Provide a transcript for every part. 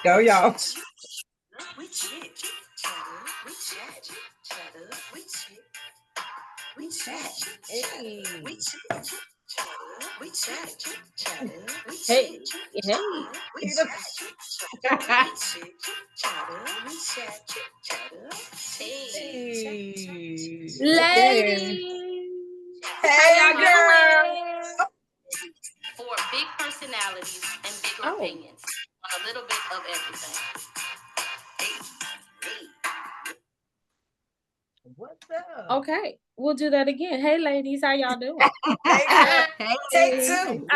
Go, y'all. We chit, chatter, we chat, chatter, we chit, we chat, chatter, we chit, chatter, we chat, chatter, we chit, Hey. we chat, chatter, we chit, chatter, we chat, chatter, Hey. Ladies. Hey, How y'all girl. doing? For big personalities and bigger opinions on a little bit of everything. What's up? Okay, we'll do that again. Hey, ladies, how y'all doing? Hey, girl. Take two.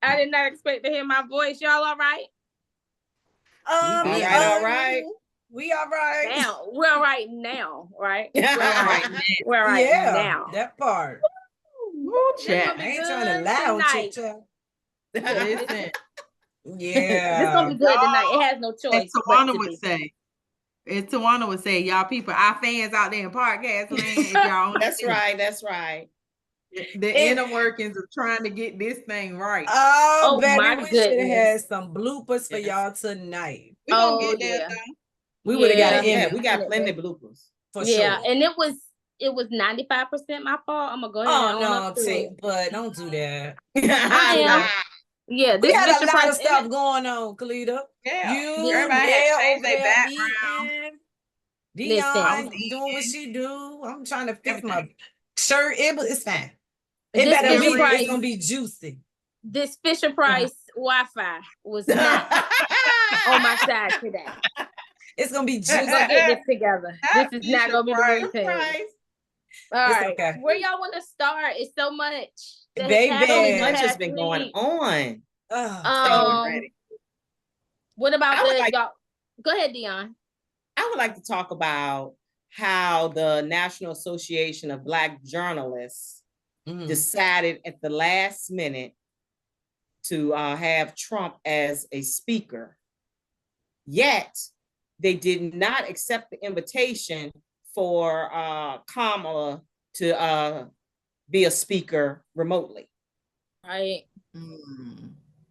I did not expect to hear my voice. Y'all all right? All right. We all right. Now, we're all right now, right? We're all right now. That part. Woo, chat. I ain't trying to lie on chit chat. Listen. Yeah. It's gonna be good tonight. It has no choice. As Tawana would say. As Tawana would say, y'all people, our fans out there in podcast land, if y'all That's right. That's right. The inner workings of trying to get this thing right. Oh, baby, my we should have goodness. had some bloopers for y'all tonight. We gonna get there though. We would have got an Yeah, image we got plenty of bloopers. for Yeah, sure. and it was 95% my fault. I'm gonna go ahead and own Oh up to no, it. but don't do that. I am. Yeah, We this had a Fisher lot Price of stuff going on, Kalita. Yeah. You, Everybody had Dale to change over their there background. eating. Listen. Dion doing what she do. I'm trying to fix my shirt. It's fine. This Fisher Price- It's gonna be juicy. This Fisher Price Wi-Fi was not on my side today. It's gonna be We're juicy. gonna get this together. This is not gonna be the routine. All It's right, okay. where y'all want to start? It's so much. that has Baby. happened So this much has past been going week. on. What about I would like- y'all? Go ahead, Dion. I would like to talk about how the National Association of Black Journalists decided at the last minute to have Trump as a speaker. Yet they did not accept the invitation for Kamala to be a speaker remotely. Right.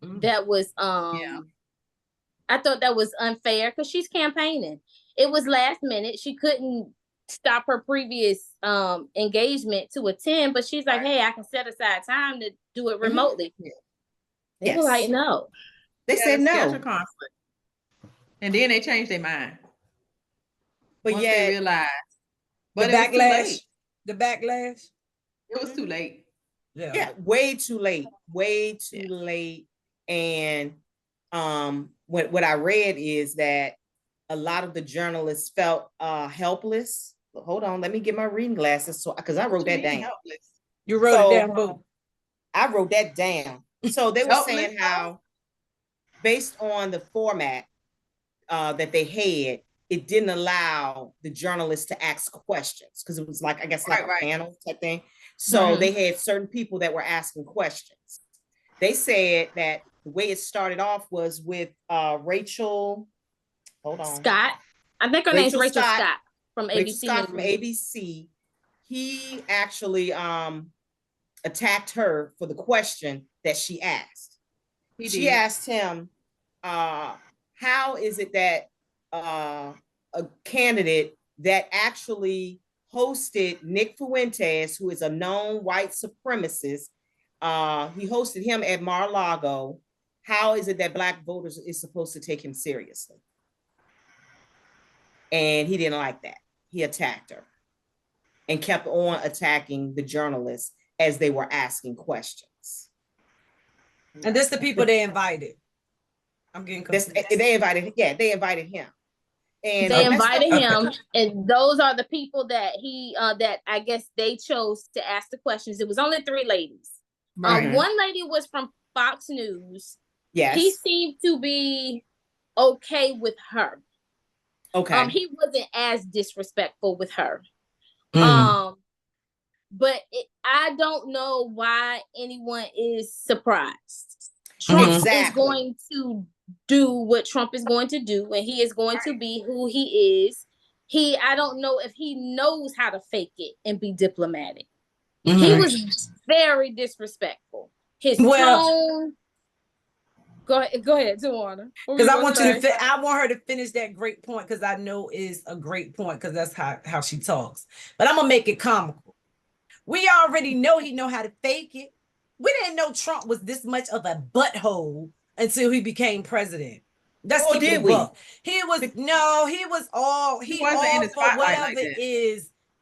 That was I thought that was unfair because she's campaigning. It was last minute. She couldn't stop her previous engagement to attend, but she's like, hey, I can set aside time to do it remotely. They were like, no. They said no. Conflict. And then they changed their mind. But once yet, they realized. But The backlash. It was too late. Yeah, way too late. Way too late. And what I read is that a lot of the journalists felt helpless. Hold on, let me get my reading glasses because I wrote that down. You wrote it down, boo. I wrote that down. So they were saying how, based on the format that they had, it didn't allow the journalists to ask questions because it was like, I guess, like a panel type thing. So they had certain people that were asking questions. They said that the way it started off was with Rachel. Hold on. Scott. I think her name's Rachel Scott from ABC. Rachel Scott from ABC. He actually attacked her for the question that she asked. She asked him, how is it that a candidate that actually hosted Nick Fuentes, who is a known white supremacist, he hosted him at Mar-a-Lago. How is it that Black voters is supposed to take him seriously? And he didn't like that. He attacked her and kept on attacking the journalists as they were asking questions. And this the people they invited. I'm getting confused. They invited him. And they invited him, and those are the people that he that I guess they chose to ask the questions. It was only 3 ladies. One lady was from Fox News. Yes. He seemed to be okay with her. Okay. He wasn't as disrespectful with her. But I don't know why anyone is surprised. Trump is going to do what Trump is going to do, and he is going to be who he is. I don't know if he knows how to fake it and be diplomatic. He was very disrespectful. His tone, Go ahead, Tawana. Because I want you to I want her to finish that great point, because I know it's a great point, because that's how she talks. But I'm gonna make it comical. We already know he know how to fake it. We didn't know Trump was this much of a butthole until he became president. That's Oh, did we? He was no, he was all He wasn't in the for spotlight whatever like that.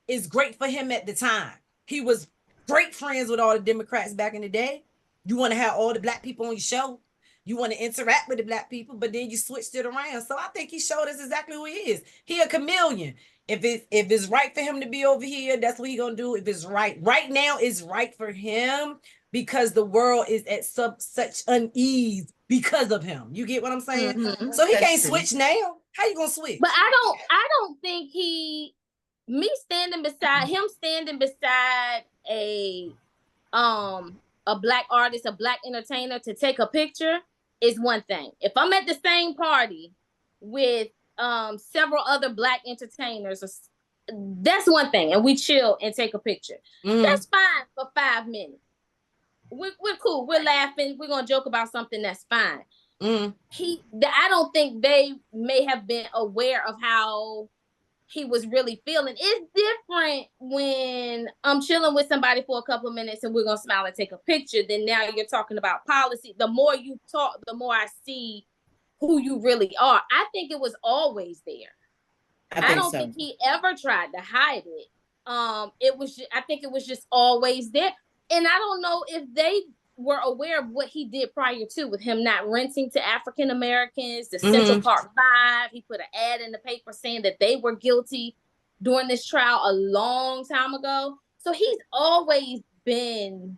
is great for him at the time. He was great friends with all the Democrats back in the day. You want to have all the black people on your show. You want to interact with the black people, but then you switched it around. So I think he showed us exactly who he is. He a chameleon. If it's right for him to be over here, that's what he gonna do. If it's right now, it's right for him because the world is at such unease because of him. You get what I'm saying? Mhm. So he That's can't true. switch now. How you gonna switch? But I don't think standing beside a black artist, a black entertainer to take a picture is one thing. If I'm at the same party with several other black entertainers, that's one thing, and we chill and take a picture. That's fine for 5 minutes. We're cool. We're laughing. We're gonna joke about something. That's fine. I don't think they may have been aware of how he was really feeling. It's different when I'm chilling with somebody for a couple of minutes and we're gonna smile and take a picture. Then now you're talking about policy. The more you talk, the more I see who you really are. I think it was always there. I don't think he ever tried to hide it. I think it was just always there. And I don't know if they were aware of what he did prior to, with him not renting to African Americans, the Central Park 5. He put an ad in the paper saying that they were guilty during this trial a long time ago. So he's always been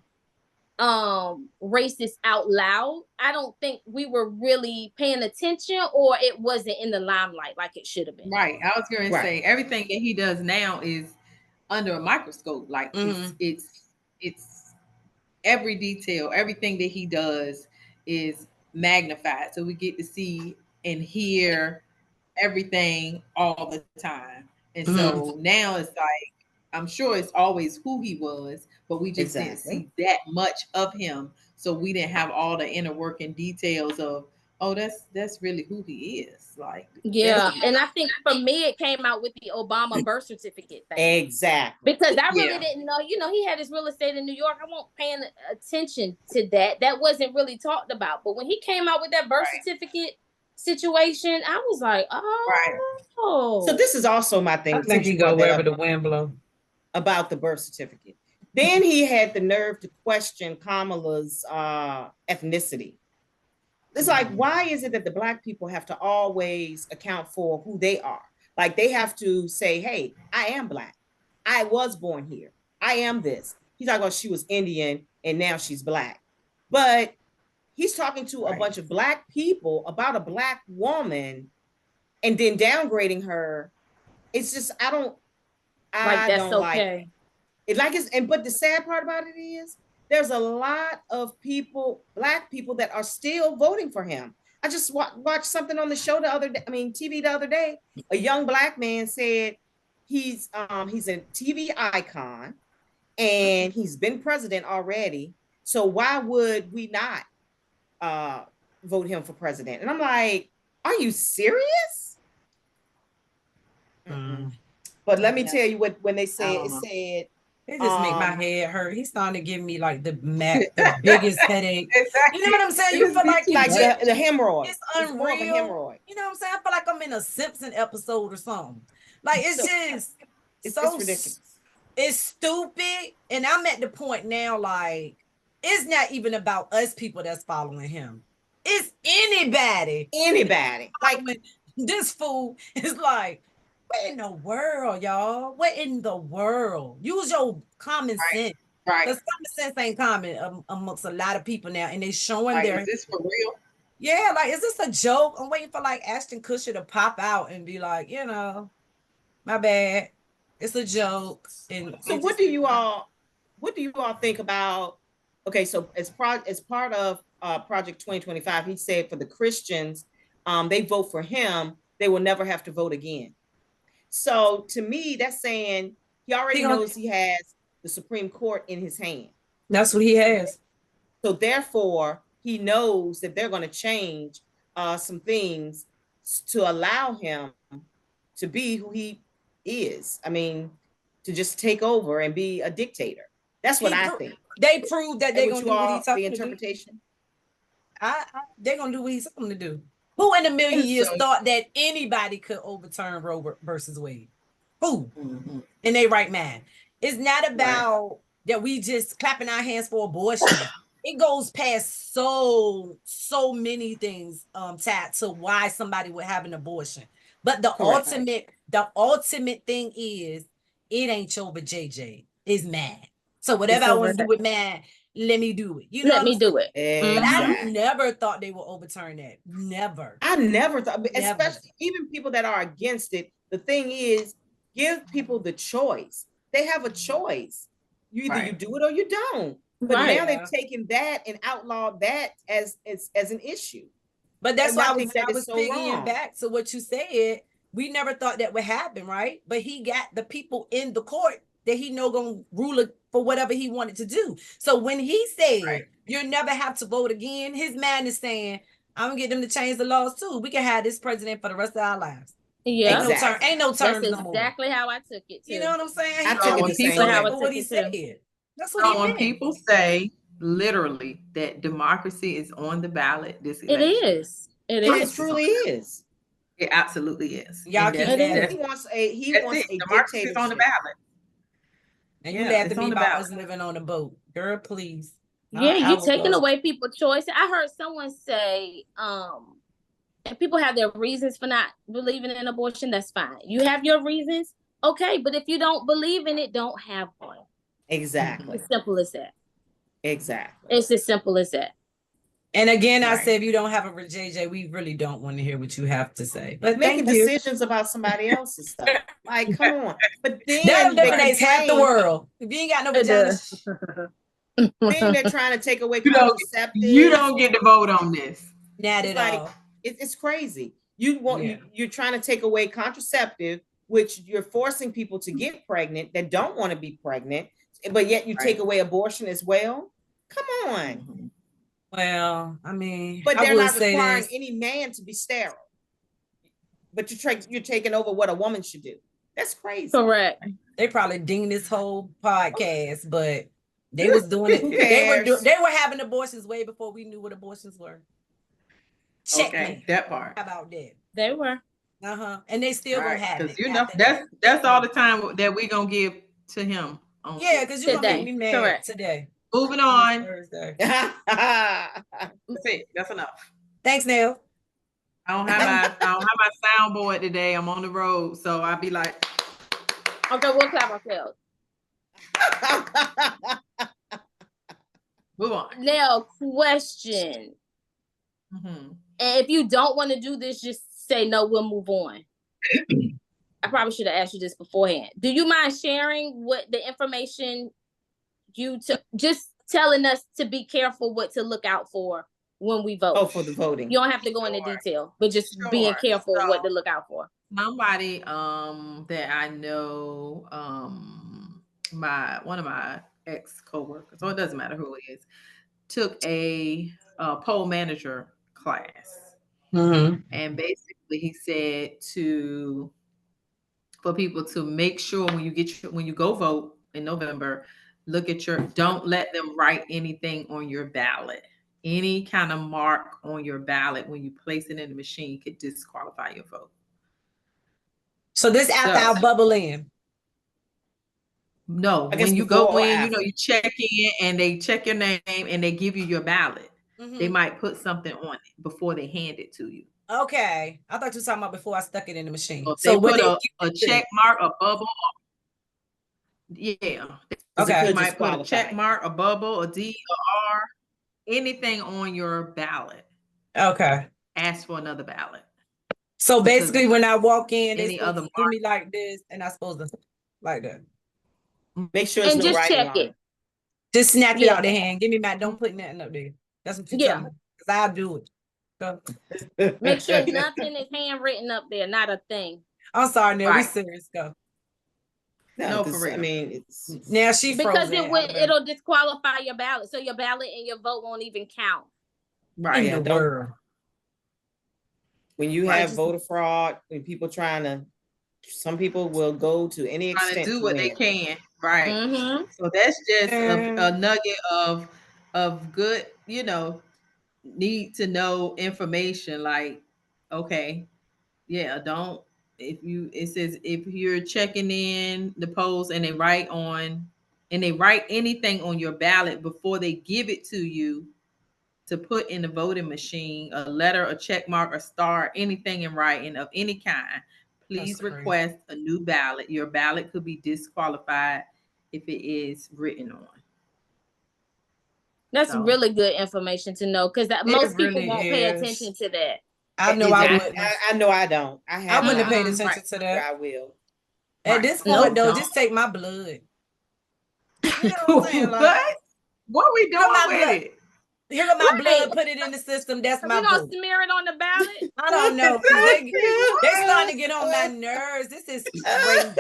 racist out loud. I don't think we were really paying attention, or it wasn't in the limelight like it should have been. Right. I was going to say everything that he does now is under a microscope. Like it's every detail, everything that he does is magnified. So we get to see and hear everything all the time. And so now it's like, I'm sure it's always who he was, but we just didn't see that much of him. So we didn't have all the inner working details of, oh, that's really who he is. Like, yeah. And I think for me, it came out with the Obama birth certificate thing. Exactly. Because I really didn't know, he had his real estate in New York. I wasn't paying attention to that. That wasn't really talked about. But when he came out with that birth certificate situation, I was like, oh. So this is also my thing. I think he go wherever the wind blows. About the birth certificate. Then he had the nerve to question Kamala's ethnicity. It's like, why is it that the black people have to always account for who they are? Like, they have to say, hey, I am black. I was born here. I am this. He's talking about she was Indian and now she's black. But he's talking to a bunch of black people about a black woman and then downgrading her. It's just, I don't like it. But the sad part about it is there's a lot of people, black people, that are still voting for him. I just watched something on the show TV the other day. A young black man said he's a TV icon and he's been president already. So why would we not vote him for president? And I'm like, are you serious? But let me tell you when they said it just make my head hurt. He's starting to give me like the biggest headache. Exactly. You know what I'm saying? You feel like the hemorrhoid. It's unreal. Hemorrhoid. You know what I'm saying? I feel like I'm in a Simpson episode or something. Like, it's just it's ridiculous. It's stupid. And I'm at the point now, like, it's not even about us people that's following him. It's anybody. Like, this fool is like, what in the world, y'all? What in the world? Use your common sense. Right. Because common sense ain't common amongst a lot of people now. And they showing is this for real? Yeah, like, is this a joke? I'm waiting for like Ashton Kutcher to pop out and be like, my bad. It's a joke. And so what do you all think about? Okay, so as part of Project 2025, he said for the Christians, they vote for him, they will never have to vote again. So to me, that's saying he already knows he has the Supreme Court in his hand. That's what he has. So therefore, he knows that they're going to change some things to allow him to be who he is. I mean, to just take over and be a dictator. That's what I think. They proved that they're Would gonna you do what all he's talking the to do. interpretation? They're gonna do what he's talking to do. Who in a million years So- thought that anybody could overturn Roe versus Wade? Who Mhm. in their right mind? It's not about that we just clapping our hands for abortion. It goes past so many things tied to why somebody would have an abortion. But the ultimate thing is it ain't over JJ. It's mad. So whatever I want to do with mad, let me do it. You know, Let me do it. But I never thought they would overturn that. Never. I never thought, Never. especially even people that are against it. The thing is, give people the choice. They have a choice. You either you do it or you don't. But now they've taken that and outlawed that as an issue. But that's And why I I think was, that is so figuring wrong. back to what you said. We never thought that would happen, right? But he got the people in the court that he know gonna rule it for whatever he wanted to do. So when he said you'll never have to vote again, his man is saying, I'm gonna get them to change the laws too. We can have this president for the rest of our lives. Yeah, Ain't no terms that's no more. exactly how I took it too. You know what I'm saying? I took it the same way. For what he said. That's what So he when meant. people say literally that democracy is on the ballot this It election, is. It It is. truly is. it absolutely is. Y'all And keep that's- He that. wants that's a it. Democracy is on the dictatorship. ballot. And you Yeah, laughed it's at me on the about ballot. us living on a boat. Girl, please. Yeah, I you was taking lost. away people's choice. I heard someone say, and people have their reasons for not believing in abortion. That's fine. You have your reasons, okay. But if you don't believe in it, don't have one. Exactly. As simple as that. Exactly. It's as simple as that. And again, I Right. said, if you don't have a JJ, we really don't want to hear what you have to say. But Making thank you. decisions about somebody else's stuff. Like, come on. But then That they eliminates half the complain, world. If you ain't got no It vagina, does. then they're trying to take away You contraceptives. don't get to vote on this. not It's at like, all. it's crazy. You're trying to take away contraceptive, which you're forcing people to get pregnant that don't want to be pregnant, but yet you take away abortion as well. Come on. Well, I mean, But I they're would not say requiring this. any man to be sterile. But you're taking over what a woman should do. That's crazy. Correct. They probably dinged this whole podcast, but they was doing it. Who They cares? were having abortions way before we knew what abortions were. Checkmate. Okay, that part. How about that? They were. And they still gonna Right, have 'cause it. you know after that. that's all the time that we gonna give to him. On Yeah, because you're gonna make Today. me mad Correct. today. moving on. Thursday. That's it. That's enough. Thanks, Neil. I don't have my soundboard today. I'm on the road, so I'll be like, Okay, we'll clap ourselves. move on. Now, question. Mhm. And if you don't want to do this, just say no, we'll move on. I probably should have asked you this beforehand. Do you mind sharing what the information you took? Just telling us to be careful what to look out for when we vote. Oh, for the voting. You don't have to go into detail, but just being Sure. careful So- what to look out for. Somebody that I know, one of my ex coworkers, so it doesn't matter who it is, took a poll manager class, and basically he said for people to make sure when you go vote in November, don't let them write anything on your ballot. Any kind of mark on your ballot when you place it in the machine could disqualify your vote. So this after I'll bubble in. No, I guess when you before go or in, after? you check in and they check your name and they give you your ballot. They might put something on it before they hand it to you. Okay. I thought you were talking about before I stuck it in the machine. So if So they what put they a check mark, a bubble. Yeah. Okay. They might put a check mark, a bubble, a D, a R, anything on your ballot. Okay. Ask for another ballot. So basically when I walk in, they Any supposed other to do me like this, and I supposed to like that. Make sure it's And no just writing check on it. Just snap it Yeah. out the hand. Give me my don't put nothing up there. That's what you Yeah. tell me. Because I'll do it. So, Make sure nothing is handwritten up there, not a thing. I'm sorry, Neil. We Right. serious. Go. No, for 'cause, real. I mean, it's Now she Because frozen. it'll disqualify your ballot. So your ballot and your vote won't even count. Right. in the world. When you Right, have just- voter fraud, when people some people will go to any Trying to extent do what they win. can. Right. Mm-hmm. So that's just And- a nugget of good, need to know information. Like, okay, yeah, don't it says if you're checking in the polls and they write anything on your ballot before they give it to you to put in the voting machine, a letter, a check mark, a star, anything in writing of any kind, please That's crazy. request a new ballot. Your ballot could be disqualified if it is written on. That's So- really good information to know because most people really won't pay is. attention to that. I know I Exactly. wouldn't. I know I don't. I I have wouldn't have not. paid Mhm. attention Right. to that. I will. At Right. this No, point, though, don't. just take my blood. You know what I'm saying? Like, What are we doing my with blood. it? here go my Right. blood, put it in the system. That's Are my we gonna vote. smear it on the ballot? I don't know, because they starting to get on my nerves. This is crazy.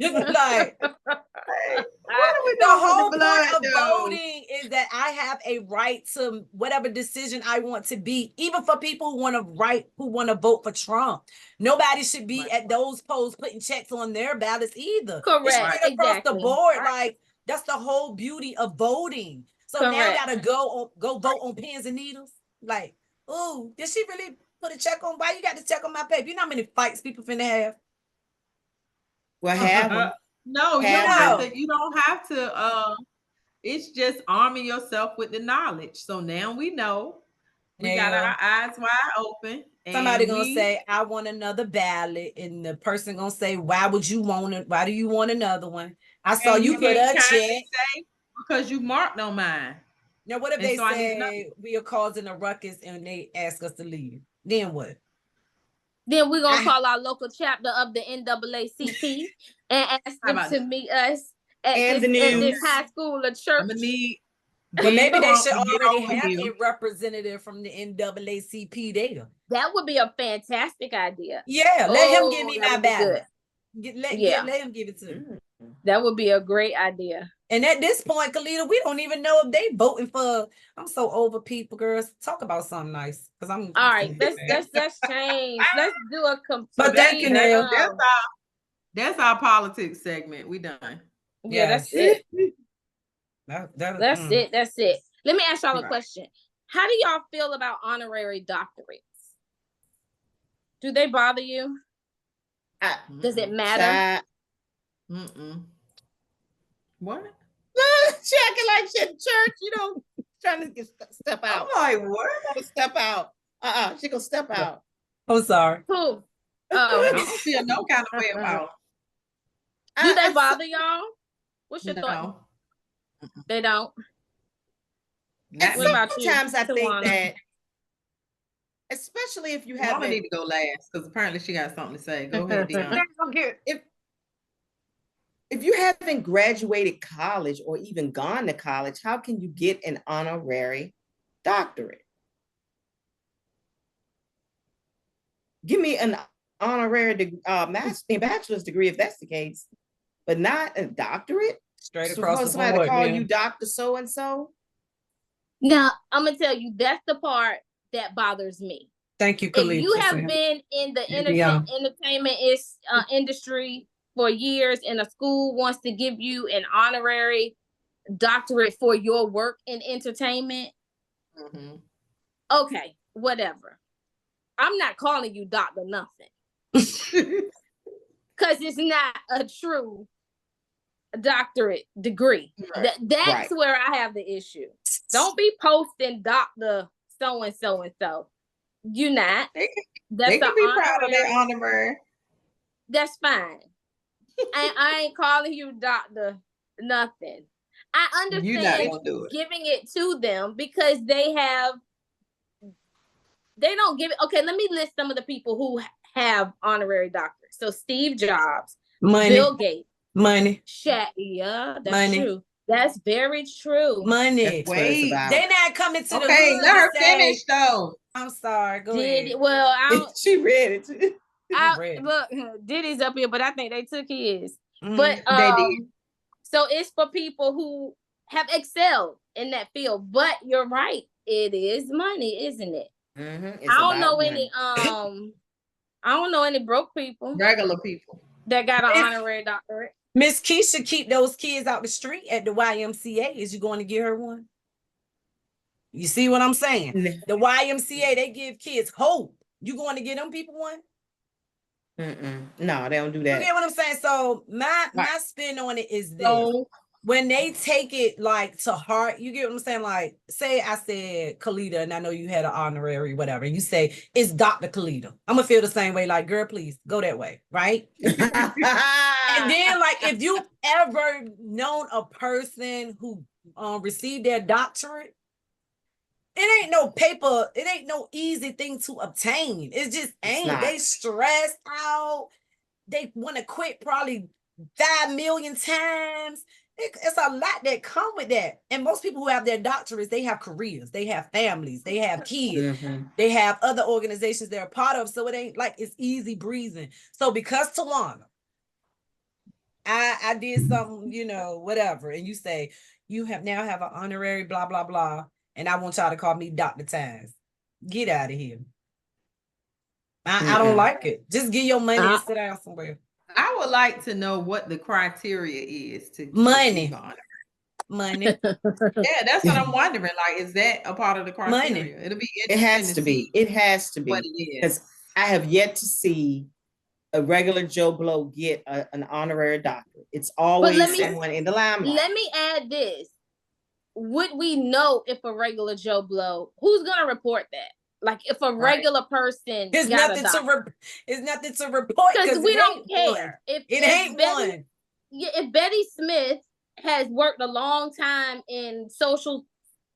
Like, What are we the doing whole with the blood, point of though? voting is that I have a right to whatever decision I want to be, even for people who want to vote for Trump. Nobody should be Right. at those polls putting checks on their ballots either. Correct, It should be across the exactly. board. Right. Like, that's the whole beauty of voting. So now I Correct. gotta go vote on pins and needles. Like, oh, did she really put a check on? Why you got to check on my paper? You know how many fights people finna have? Well, have them. No, you Have don't have them. to. You don't have to. It's just arming yourself with the knowledge. So now we know. We got Yeah. our eyes wide open. Somebody and gonna we- say, I want another ballot, and the person gonna say, why would you want it? Why do you want another one? I saw and you put can't a kindly check. say, because you marked on mine. Now, what if And they so I need say we are causing a ruckus and they ask us to leave? Then what? Then we're gonna I- call our local chapter of the NAACP and ask How them about to that? meet us at And this, the at this news. high school or I'm church. gonna need. But maybe they should to get already over have you. a representative from the NAACP there. That would be a fantastic idea. Yeah, let him Oh, give me that my would be ballot. good. Let him give it to me. That would be a great idea. And at this point, Kalita, we don't even know if they voting for. I'm so over people, girls. Talk about something nice, because I'm. All right, let's change. Let's do a complete. But thank you, Neil. That's our politics segment. We done. Yeah, that's Yes. it. That's it. That's it. Let me ask y'all a Right. question. How do y'all feel about honorary doctorates? Do they bother you? Does it matter? What? She acting like shit in church, trying to step out. I'm like, what? Step out. She gonna step out. I'm sorry. Who? I Oh, don't feel no kind of way about do they bother y'all? What's your it. thought? No. They don't. Not What me. about you, Sometimes I think Tawana? that, especially if you Mama haven't, need to go last because apparently she got something to say. Go ahead, Dion. if you haven't graduated college or even gone to college, how can you get an honorary doctorate? Give me an honorary bachelor's degree if that's the case, but not a doctorate. Straight So across for the somebody board. to call yeah. you Dr. So and so. Now, I'm gonna tell you that's the part that bothers me. Thank you, If Khalid. you have been in the entertainment industry for years and a school wants to give you an honorary doctorate for your work in entertainment, okay, whatever. I'm not calling you Dr. Nothing. Because it's not a true doctorate degree. Right. That's Right. where I have the issue. Don't be posting Dr. So-and-so and so. You're not. They That's can the be proud of their honorary. honorary. That's fine. I ain't calling you Dr. Nothing. I You're not understand gonna do it. giving it to them because they don't give it. Okay, let me list some of the people who have honorary doctors. So Steve Jobs, Money. Bill Gates, Money. Shaq. Yeah, that's Money. true. That's very true. Money. That's what it's Wait. about. They not coming to the Okay, hood let her to say, finish though. I'm sorry. Go Did ahead. well, I don't. She read it too. read it. Look, Diddy's up here, but I think they took his. Mhm. But They did. so it's for people who have excelled in that field. But you're right, it is money, isn't it? It's I don't about know money. any I don't know any broke people Regular people that got an honorary doctorate. Miss Keisha keep those kids out the street at the YMCA. Is you going to get her one? You see what I'm saying? The YMCA, they give kids hope. You going to get them people one? No, they don't do that. You get what I'm saying? So my spin on it is this. When they take it like to heart, you get what I'm saying? Like, say I said Kalita, and I know you had an honorary, whatever. And you say it's Dr. Kalita. I'm gonna feel the same way. Like, girl, please go that way, right? And then, like, if you ever known a person who received their doctorate, it ain't no paper. It ain't no easy thing to obtain. It just ain't. They stressed out. They want to quit probably 5 million times. It's a lot that come with that. And most people who have their doctorates, they have careers, they have families, they have kids, they have other organizations they're a part of. So it ain't like it's easy breezing. So because Tawana, I did something, you know, whatever, and you say you now have an honorary blah blah blah, and I want y'all to call me Dr. Times. Get out of here. I don't like it. Just get your money and sit down somewhere. I would like to know what the criteria is to money. Yeah, that's what I'm wondering. Like, is that a part of the criteria? Money. It has to be. It has to be. What it is. Because I have yet to see a regular Joe Blow get an honorary doctorate. It's always someone in the limelight. Let me add this. Would we know if a regular Joe Blow, who's gonna report that? Like if a regular person it's nothing to report because we don't care. If Betty Smith has worked a long time in social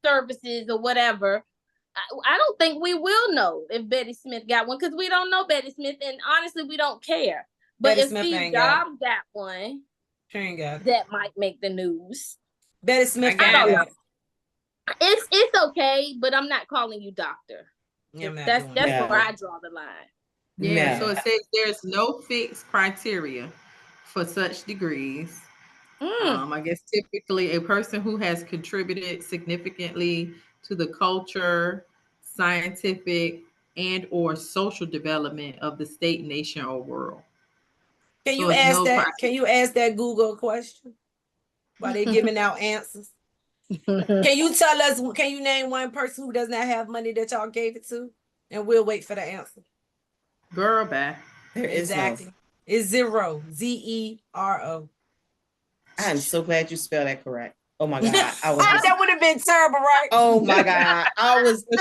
services or whatever, I don't think we will know if Betty Smith got one because we don't know Betty Smith, and honestly, we don't care. But Betty if Smith Steve Jobs got one, that might make the news. Betty Smith, I don't know. It's okay, but I'm not calling you doctor. Yeah, that's where I draw the line. Yeah, so it says there's no fixed criteria for such degrees. I guess typically a person who has contributed significantly to the culture, scientific, and or social development of the state, nation, or world. Can you ask that Google question while they're giving out answers? Can you tell us, can you name one person who does not have money that y'all gave it to? And we'll wait for the answer. Girl, back. Exactly. It's zero. Zero. I'm so glad you spelled that correct. Oh my God. That would have been terrible, right? Oh my God.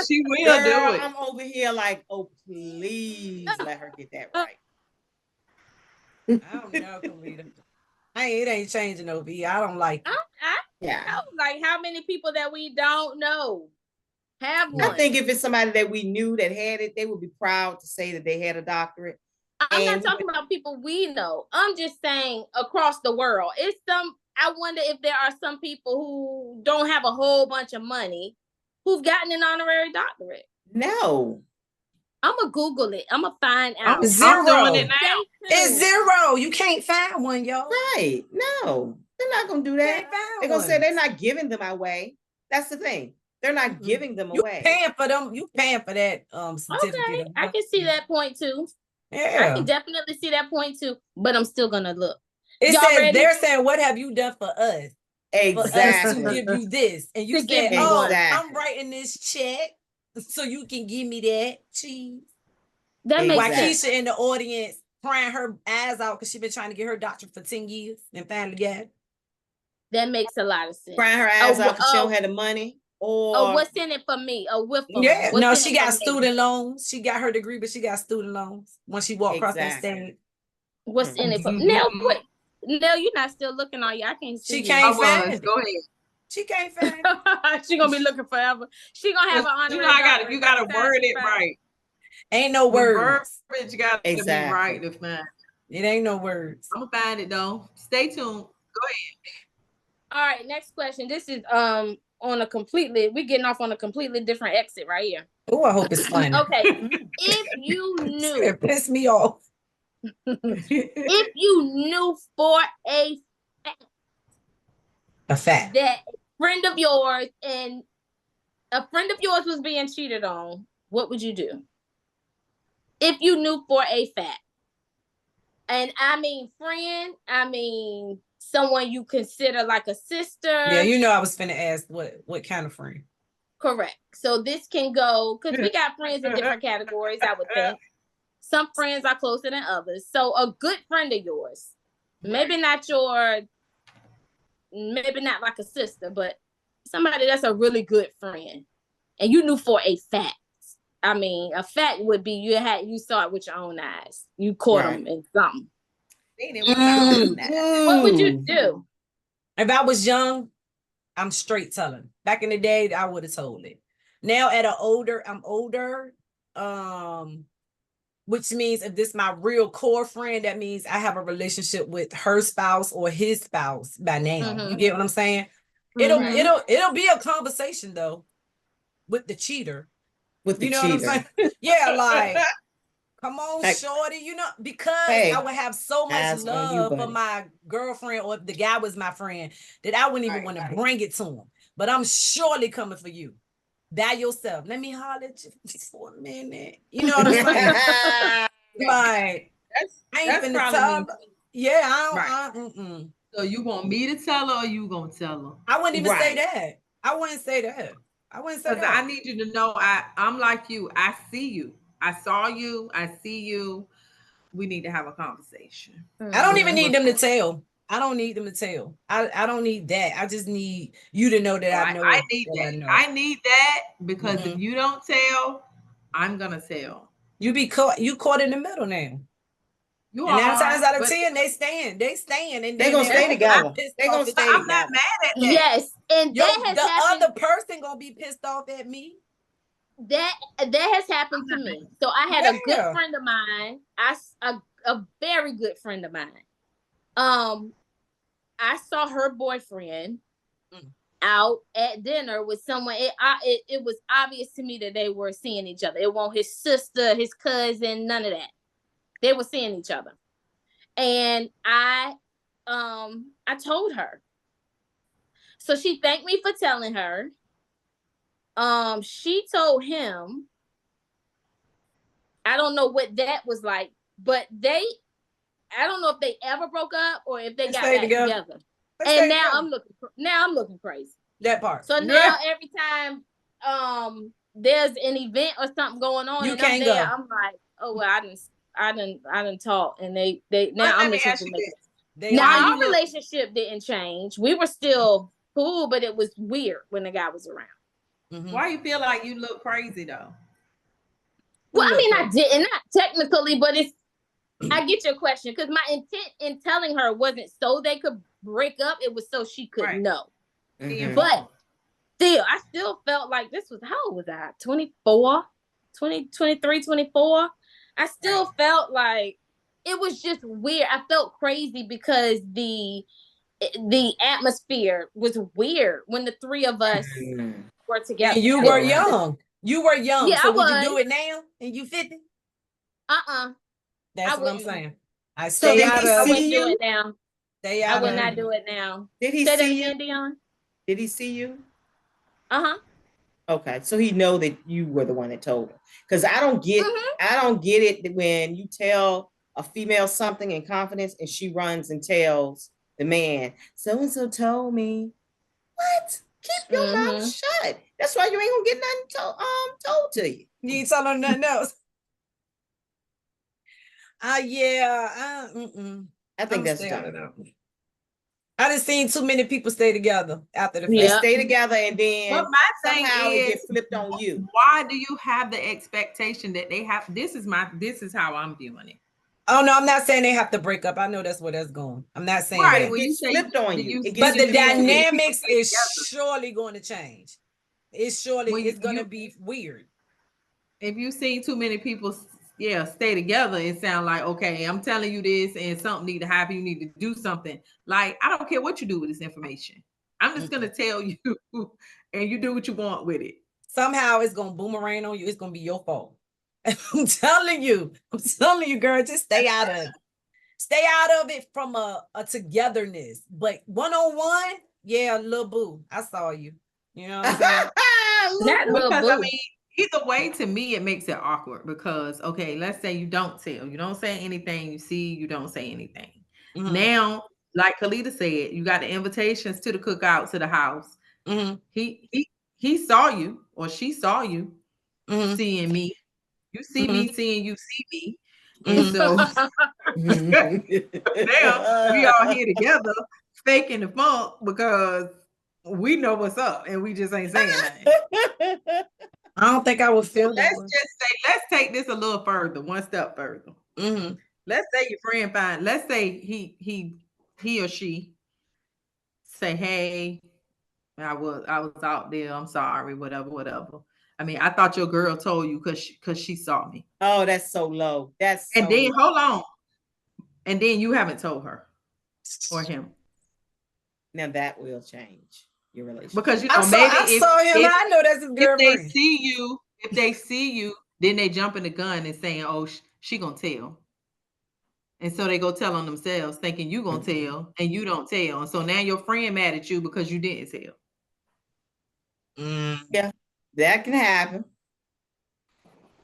She will do it. I'm over here like, oh, please let her get that right. I don't know, Kalita. It ain't changing over here. I don't like it. I like how many people that we don't know have one. I think if it's somebody that we knew that had it, they would be proud to say that they had a doctorate. I'm not talking about people we know. I'm just saying across the world. I wonder if there are some people who don't have a whole bunch of money who've gotten an honorary doctorate. No. I'm going to Google it. I'm going to find out. Zero. I'm doing it now. It's zero. You can't find one, yo. Right. No. They're not going to do that. They're going to say they're not giving them away. That's the thing. They're not giving them away. Paying for them. You paying for that certificate. Okay. I can see that point too. Yeah. I can definitely see that point too. But I'm still going to look. They're saying, what have you done for us? Exactly. For us to give you this. And you said, I'm writing this check so you can give me that cheese. That makes sense. Keisha in the audience crying her eyes out because she's been trying to get her doctorate for 10 years and finally got it. That makes a lot of sense. Crying her eyes out because she don't have the money. Or what's in it for me? She got student loans. She got her degree, but she got student loans when she walked across that stage. What's in it for Nell? No, you're not still looking on you. I can't see. She can't find it. Go ahead. She can't find it. She gonna be looking forever. She gonna have an honor. You gotta word it right. Ain't no words. You gotta be right to find. It ain't no words. I'm gonna find it though. Stay tuned. Go ahead. All right, next question. This is we're getting off on a completely different exit right here. Oh, I hope it's funny. Okay. If you knew, it pissed me off. If you knew for a fact that friend of yours and a friend of yours was being cheated on, what would you do? If you knew for a fact. And I mean friend, I mean someone you consider like a sister. Yeah, you know I was finna ask what kind of friend. Correct. So this can go, because we got friends in different categories, I would think. Some friends are closer than others. So a good friend of yours, maybe not like a sister, but somebody that's a really good friend. And you knew for a fact. I mean, a fact would be you saw it with your own eyes. You caught them in something. What would you do? If I was young, I'm straight telling. Back in the day, I would have told it. Now I'm older. Which means if this is my real core friend, that means I have a relationship with her spouse or his spouse by now. Mhm. You get what I'm saying? Mhm. It'll be a conversation though with the cheater. With the You know cheater. what I'm saying? Yeah, like, come on, shorty, you know, because I would have so much love for my girlfriend, or if the guy was my friend, that I wouldn't even want to bring it to him. But I'm surely coming for you. By yourself. Let me holler at you for a minute. You know what I'm saying? Like, I ain't finna tell. Yeah, I don't. So you want me to tell her, or you gonna tell her? I wouldn't even say that. I wouldn't say that. I wouldn't say that. I need you to know I'm like you. I see you. I saw you. I see you. We need to have a conversation. I don't even need them to tell. I don't need them to tell. I don't need that. I just need you to know that I know. I need that. I need that because if you don't tell, I'm gonna tell. You caught in the middle now. You and are. 9 times out of 10, they staying, and they're gonna stay together. They're gonna stay together. I'm not mad at that. Yes, and the other person gonna be pissed off at me. That has happened to me. So I had a good friend of mine. A very good friend of mine. I saw her boyfriend out at dinner with someone. It was obvious to me that they were seeing each other. It wasn't his sister, his cousin, none of that. They were seeing each other. And I told her. So she thanked me for telling her. She told him, I don't know what that was like, but I don't know if they ever broke up or if they got back together. And now I'm looking crazy. That part. So now every time there's an event or something going on, and I'm there, I'm like, oh well, I didn't talk, and they now I'm listening to me. Now our relationship didn't change. We were still cool, but it was weird when the guy was around. Mm-hmm. Why you feel like you look crazy though? Well, I mean, I didn't, not technically, but I get your question, because my intent in telling her wasn't so they could break up. It was so she could know. Mm-hmm. But still, I still felt like this was, how old was I? 24, 23, 24. I still felt like it was just weird. I felt crazy because the atmosphere was weird when the three of us were together. And you were young. You were young. Yeah, so would you do it now? And you 50? That's what I'm saying. I stay out of it. I wouldn't do it now. Stay out I would not do it now. Did he see you, Dion? Did he see you? Okay, so he know that you were the one that told him. Because I don't get it when you tell a female something in confidence and she runs and tells the man, so and so told me. What? Keep your mouth shut. That's why you ain't gonna get nothing told to you. You ain't telling nothing else. I think that's dumb. I done seen too many people stay together after the fact. They stay together and then but my thing somehow is, it gets flipped on you. Why do you have the expectation that they have? This is how I'm viewing it. Oh no, I'm not saying they have to break up. I know that's where that's going. I'm not saying that. When you flipped on you. But the dynamics is surely going to change. It's going to be weird. If you see too many people stay together, it sounds like, okay, I'm telling you this and something need to happen. You need to do something. Like, I don't care what you do with this information. I'm just going to tell you and you do what you want with it. Somehow it's going to boomerang on you. It's going to be your fault. I'm telling you, girl, just stay out of it. Stay out of it from a togetherness. But one-on-one, Yeah, Lil Boo. I saw you. You know what I'm saying? That little Because I boo. mean, either way, to me, it makes it awkward because okay, let's say you don't tell, you don't say anything, you see, you don't say anything. Mhm, Now, like Kalita said, you got the invitations to the cookout to the house. mhm, He saw you or she saw you mhm, seeing me. You see me mhm, seeing you see me. And mhm. so now we all here together faking the funk because we know what's up and we just ain't saying nothing. I don't think I would So feel that let's way. just say, let's take this a little further, one step further. Mhm, Let's say your friend find, let's say he or she say, hey, I was out there, I'm sorry, whatever, whatever. I mean, I thought your girl told you because she saw me. Oh, that's so low. That's And so then low. hold on. And then you haven't told her or him. Now that will change your relationship. Because you I know, saw, maybe I saw him. if I know that's his if they girlfriend. see you, then they jump in the gun and saying, "Oh, she gonna tell," and so they go tell on themselves, thinking you gonna tell, and you don't tell, and so now your friend mad at you because you didn't tell. Mm. Yeah, that can happen.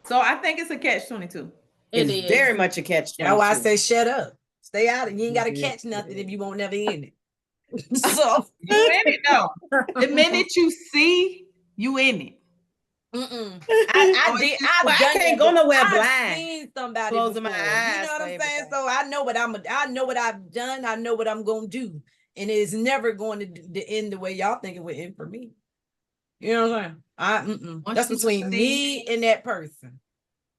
So I think it's a catch-22. It It's is. very much a catch. That's why I say shut up. Stay out of it. You ain't got to Mhm. catch nothing if you won't never end it. So, You in it though. The minute you see, you in it. mm-mm. I did. but I've I done can't that. go nowhere I've blind. seen somebody Closing before. my You eyes know what for I'm saying? everything. So I know what I know what I've done. I know what I'm gonna do, and it's never going to end the way y'all think it would end for me. You know what I'm saying? Once That's you between see- me and that person.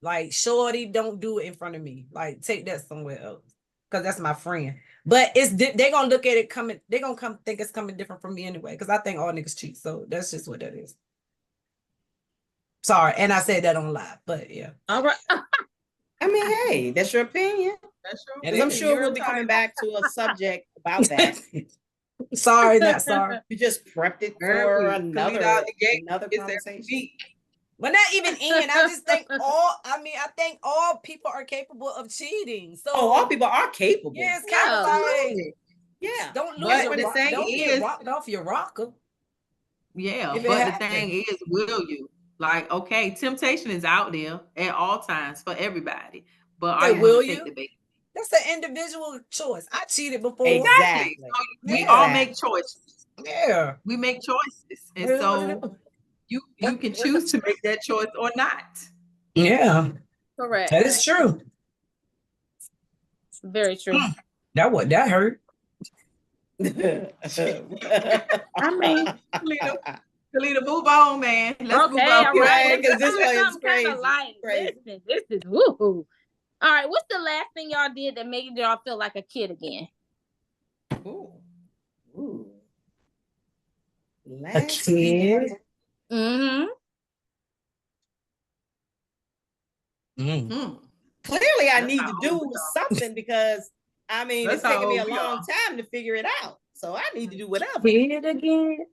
Like, shorty, don't do it in front of me. Like, take that somewhere else, because that's my friend. But they're gonna look at it coming. They're gonna come think it's coming different from me anyway. Because I think all niggas cheat. So that's just what that is. Sorry, and I said that on live, but yeah. All right. I mean, hey, that's your opinion. That's true. And Because I'm it- sure we'll be coming back to a subject about that. Sorry, not sorry. You just prepped it Every for week. another Kalita out the gate, another it's every conversation. week. Well, not even in. I just think I think all people are capable of cheating. So Oh, all people are capable. yeah, it's kind Yeah. of like Absolutely. Yeah. don't lose But your the rock, thing don't get is- rocked off your rocker. Yeah, If it but the happens. thing is, will you? Like, okay, temptation is out there at all times for everybody. But are Say, you will gonna take you? the bait? That's an individual choice. I cheated before. Exactly. So we Yeah. all make choices. Yeah. We make choices. And What so to do? you can choose to make that choice or not. Yeah, Correct. that is true. Very true. That hurt. I mean, Kalita, move on, man. Let's move okay, on. all Yeah, right. because this one is Something crazy. kinda light. Crazy. Listen, this is woohoo. All right, what's the last thing y'all did that made y'all feel like a kid again? Ooh. Ooh. A Last kid. Mm-hmm. Mm. Hmm. Clearly, I That's need how to old do we are. something because I mean That's it's taking how me a old we long are. time to figure it out. So I need to do whatever. Kid again.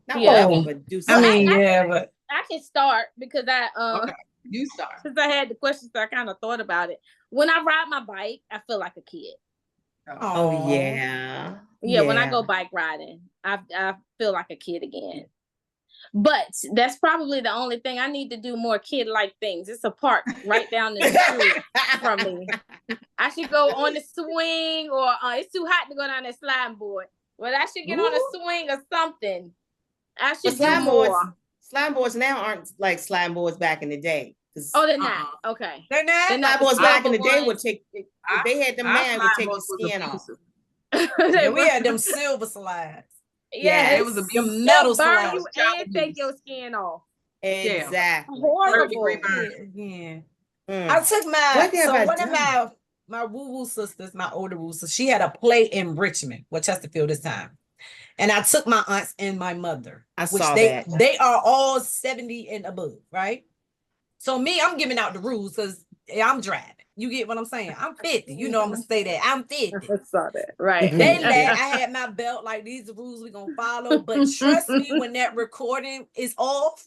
Not Yeah. whatever, but do I something. mean, yeah, but I can start because Okay, you start. since I had the question, so I kind of thought about it. When I ride my bike, I feel like a kid. Oh yeah. Yeah, when I go bike riding, I feel like a kid again. But that's probably the only thing. I need to do more kid-like things. It's a park right down the street from me. I should go on the swing, or it's too hot to go down that sliding board. Well, I should get on a swing or something. I But should do more. slime boards now aren't like slime boards back in the day. Oh, they're not. Okay. they're not. They're not Slime boards the back in the silver day ones. would take if they had them Our now, it would slime take your boards was skin off. abusive. Yeah, we had them silver slides. Yeah, It was The abusive. metal they'll burn slides. you and take your skin off. Exactly. Third-degree Horrible. burn. Yeah. Mm. I took What have I one of done? my woo-woo sisters, my older woo sister, she had a play in Richmond, with Chesterfield this time. And I took my aunts and my mother, I which saw they that. they are all 70 and above, right? So me, I'm giving out the rules because I'm driving. You get what I'm saying? I'm 50. You know I'm gonna say that. I'm 50. I saw that. Right. They let I had my belt, like these are the rules we're gonna follow. But trust me, when that recording is off,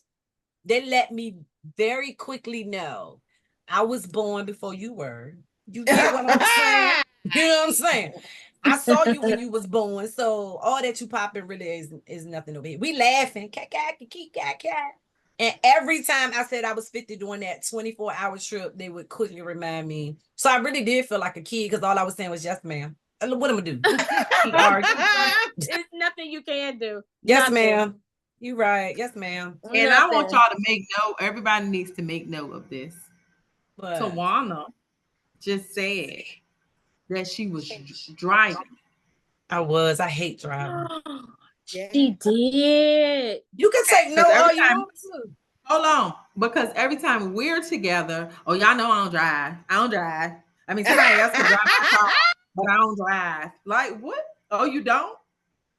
they let me very quickly know I was born before you were. You get what I'm saying? You know what I'm saying? I saw you when you was born, so all that you popping really is nothing over here. We laughing, cat, cat. And every time I said I was 50 during that 24-hour trip, they would quickly remind me. So I really did feel like a kid because all I was saying was yes, ma'am. What am I do? It's nothing you can do. Yes, Nothing. ma'am. You right. Yes, ma'am. And I want y'all to make note. Everybody needs to make note of this. But Tawana just said that she was driving. I hate driving. She did. You can take no all you want to. Hold on, because every time we're together, oh, y'all know I don't drive. I mean, somebody else can drive my car, but I don't drive. Like, what? Oh, you don't?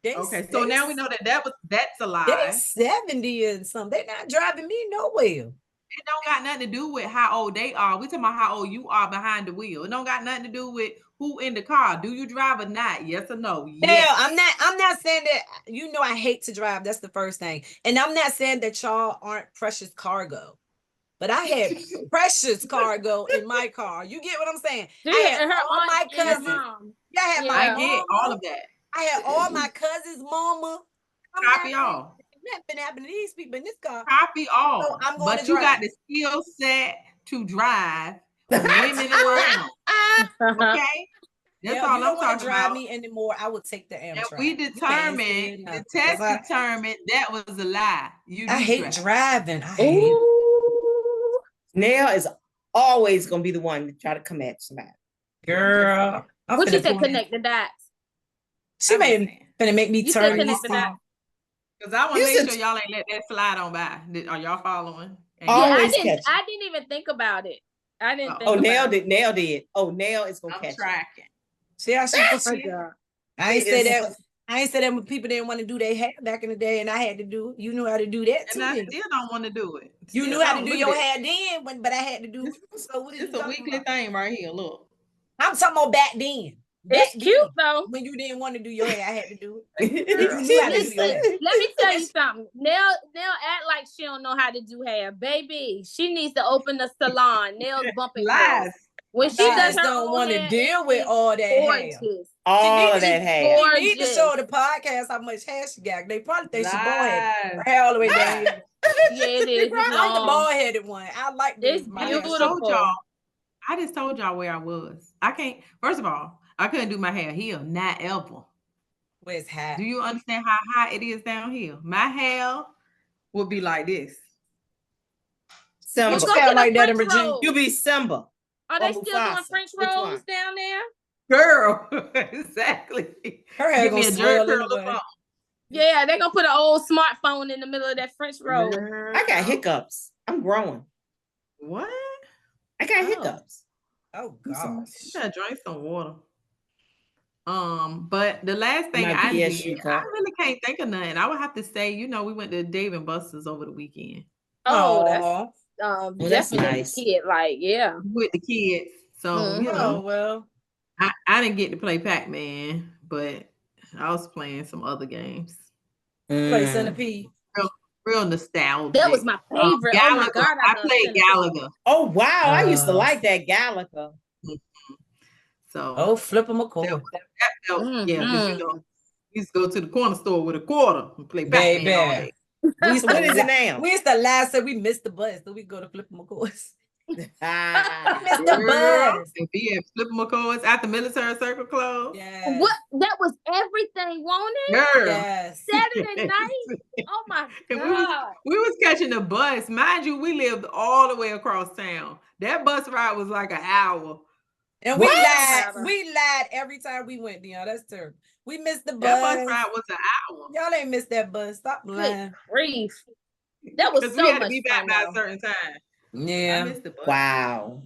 Okay, so now we know that's a lie. They're 70 and something. They're not driving me nowhere. It don't got nothing to do with how old they are. We talking about how old you are behind the wheel. It don't got nothing to do with who in the car. Do you drive or not? Yes or no? Yes. I'm not saying that. You know, I hate to drive. That's the first thing. And I'm not saying that y'all aren't precious cargo. But I had precious cargo in my car. You get what I'm saying? I had all my cousins. Yeah, I get all of that. I had all my cousins' mama. Copy all. Nothing been happening to these people in this car. Copy all. So I'm going but you got the skill set to drive women around. Okay? That's all I'm talking drive about. Me anymore. I would take the Amtrak. And we determined, the test determined that was a lie. I hate driving. I hate Nell is always gonna be the one to try to come at somebody. Girl. What you say, connect the dots? She gonna make me turn this down. Because I want to make sure y'all ain't let that slide on by. Are y'all following? I didn't even think about it. I didn't think Nell did. Nell did. Oh, Nell is gonna catch tracking. See how she I ain't say that. I ain't said that when people didn't want to do their hair back in the day, and I had to do it. You knew how to do that too. And I still don't want to do it. You knew how to do your hair then, but I had to do it. So what is it's a weekly thing right here. Look, I'm talking about back then. It's cute though. When you didn't want to do your hair, I had to do it. Let me tell you something. Nell act like she don't know how to do hair, baby. She needs to open a salon. Nails bumping. Lies. When she does her don't want to hair, deal with all that hair. All of that hair. You need to show the podcast how much hair she got. They probably think she bald headed. Her hair all the way down. Yeah, it is. I'm the bald headed one. I like this. It's beautiful. I just told y'all where I was. I can't. First of all, I couldn't do my hair here. Not ever. Where's high? Do you understand how high it is down here? My hair would be like this. Simba. You like that in Virginia? You be Simba. Are they still doing French rolls down there? Girl, exactly. Her hair gonna swell anyway. Yeah, they're gonna put an old smartphone in the middle of that French roll. I got hiccups. I'm growing. What? I got hiccups. Oh gosh. You gotta drink some water. But the last thing I did, I really can't think of nothing. I would have to say, we went to Dave and Buster's over the weekend. Oh, that's nice. Kid, with the kids. So well, I didn't get to play Pac-Man, but I was playing some other games. Play Centipede. Real nostalgic. That was my favorite. Galaga. Oh my God, I played Galaga. Oh wow, I used to like that Galaga. So flip them a quarter. Yeah, because we used to go to the corner store with a quarter and play Pac-Man all day. What is it now? We used to laugh, so we missed the bus, so we go to Flip McCoy's. Missed the bus. And be at Flip McCoy's at the military circle closed. Yes. What? That was everything, wasn't it? Girl. Yes. Saturday night. Oh my God. We was catching the bus. Mind you, we lived all the way across town. That bus ride was like an hour. And we lied every time we went, Dion. That's terrible. We missed the bus. That bus ride was an hour. Y'all ain't missed that bus. Stop lying. Grief. That was so we had much to be back fun, by though. a certain time. Yeah. I missed the bus. Wow.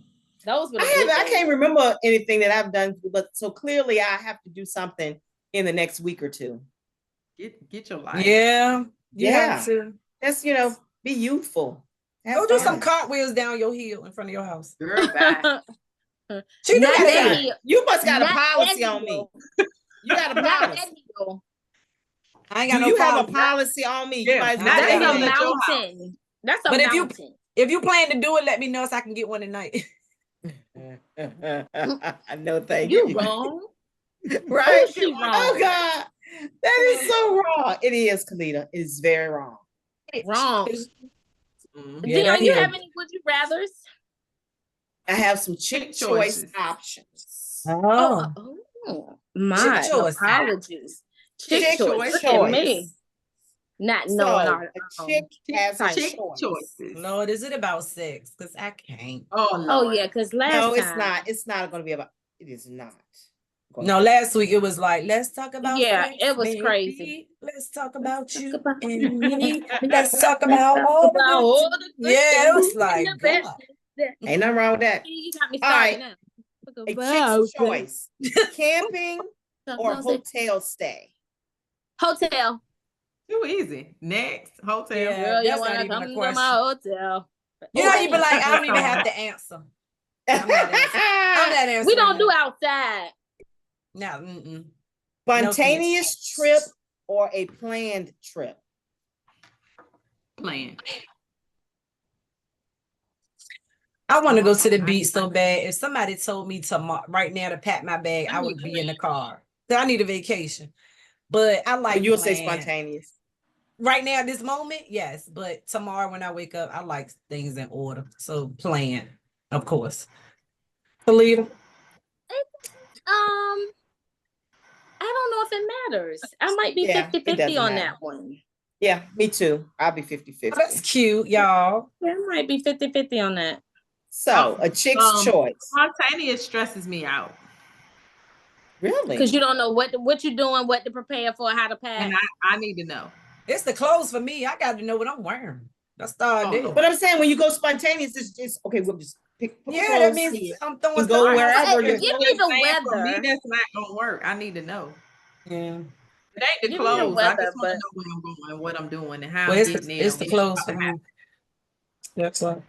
Those were I can't remember anything that I've done, but so clearly I have to do something in the next week or two. Get your life. Yeah. You have to. Just be youthful. Go do some cartwheels down your hill in front of your house. Girl, bye. You must got a policy on me. You got a policy. I ain't got no policy. You have a policy on me. Yeah, that's a mountain. That's a mountain. If you plan to do it, let me know so I can get one tonight. No, thank you. You wrong. Right? Is she Oh wrong? God, that is so wrong. It is, Kalita. It is very wrong. Wrong. Mhm. Yeah, Dion, that you is. have any would you rather's? I have some chick choice choices. options. Oh, My choice. apologies. Chick Chick choice. Look choice. at me. Not knowing So our a chick has a Chick choice. choices. Lord, is it about sex? Because I can't. Oh Lord. Oh yeah, because last No, it's time. not. It's not going to be about. It is not. No, last week it was like, let's talk about Yeah, sex, it was baby. crazy. Let's talk about you about and me. Let's talk about all the good things. Yeah, it was like, God. Ain't nothing wrong with that. You got me All started right. now. A chick's choice: camping or hotel stay. Hotel. Too easy. Next, hotel. Yeah. Girl, you that's wanna not even come a to question. my hotel? You know, Oh, you be like, I don't even have to answer. I'm not answering. we don't do that. outside. No, mm-mm. Spontaneous trip or a planned trip. Plan. I want to go to the beach so bad. If somebody told me tomorrow, right now, to pack my bag, I would be in the car. So I need a vacation. But I like. But you'll say planned. spontaneous. Right now, this moment, yes. But tomorrow, when I wake up, I like things in order. So plan, of course. Kalita. I don't know if it matters. I might be Yeah, it 50-50 doesn't on matter. that one. Yeah, me too. I'll be 50-50. Oh, that's cute, y'all. Yeah, I might be 50-50 on that. So a chick's choice. Spontaneous stresses me out. Really? Because you don't know what you're doing, what to prepare for, how to pack. And I need to know. It's the clothes for me. I got to know what I'm wearing. That's the idea. But I'm saying when you go spontaneous, it's just okay. We'll just pick. Yeah, that means I'm throwing and go stuff wherever. Give me the For me, weather. that's not gonna work. I need to know. Yeah. It ain't the Give me the clothes. I weather, just want to but- know where I'm going, what I'm doing, and how Well, I'm getting there. it's the clothes for me. That's right.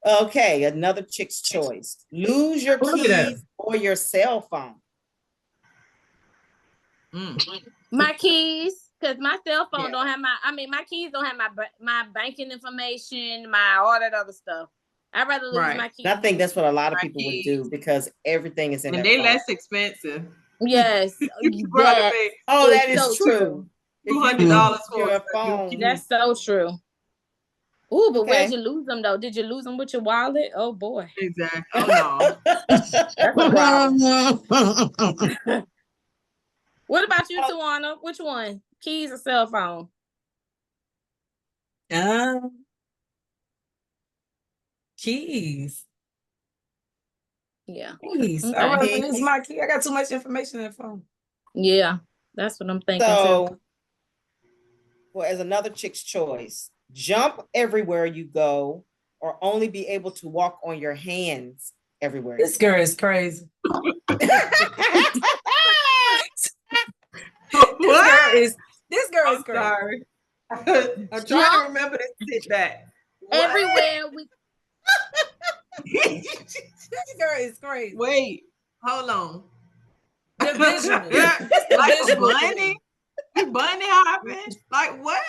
Okay, another chick's choice: lose your Look at that. keys or your cell phone. My keys, because my cell phone Yeah. don't have my keys don't have my banking information, all that other stuff. I'd rather lose Right. my keys. And I think that's what a lot of My people would keys. do because everything is in And their they phone. less expensive. Yes. You gotta that pay Oh, that is is so true. If you $200 lose for your a phone. That's so true. Ooh, but Okay. where'd you lose them though? Did you lose them with your wallet? Oh boy. Exactly. Oh no. That's a problem. What about you, Tawana? Which one? Keys or cell phone? Keys. Yeah. Keys. Okay. I rather use my key. I got too much information in the phone. Yeah, that's what I'm thinking too. So, well, as another chick's choice, jump everywhere you go or only be able to walk on your hands everywhere. This girl is crazy. This girl is crazy. Sorry. I'm trying to remember to sit back. Everywhere we This girl is crazy. Wait, hold on. The visual. Like a bunny? You bunny hopping? Like what?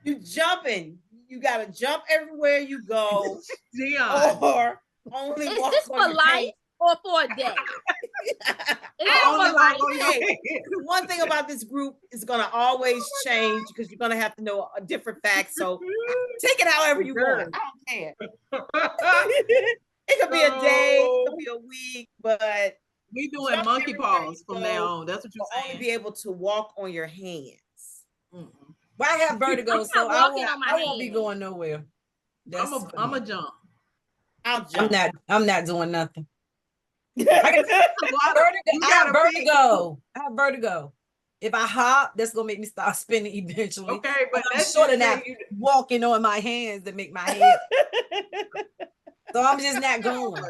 You jumping. You gotta jump everywhere you go. Dion. Or only is walk this on for your life hands. or for a day? It's Only for walk life. on your Hey, hands. one thing about this group is gonna always change because you're gonna have to know a different fact. So take it however you want. I don't care. It could be a day, it could be a week, but We doing jump monkey everywhere paws you from go, now on. That's what you're you'll only saying. be able to walk on your hands. Mm-mm. Well, I have vertigo, I'm so not I walking on my won't be hands. going nowhere. I'm a jump. I'll jump. I'm not doing nothing. You I have gotta be- vertigo. I have vertigo. If I hop, that's gonna make me start spinning eventually. Okay, but I'm let's sure just not say you walking on my hands that make my head. So I'm just not going.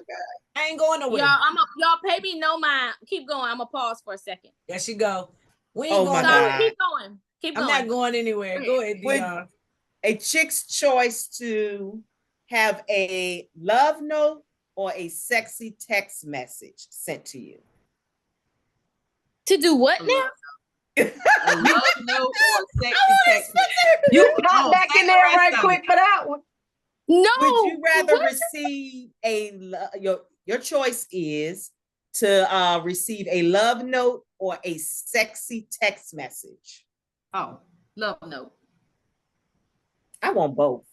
I ain't going nowhere. Y'all pay me no mind. Keep going. I'm gonna pause for a second. There she go. We ain't Oh going my nowhere. God. Keep going. Keep I'm going. not going anywhere. Go ahead, Would- Dion. A chick's choice to have a love note or a sexy text message sent to you. To do what now? a love note or sexy text message. You Oh, pop back in there right quick for that one. No. Would you rather What? receive your choice is to receive a love note or a sexy text message? Oh, love note. I want both.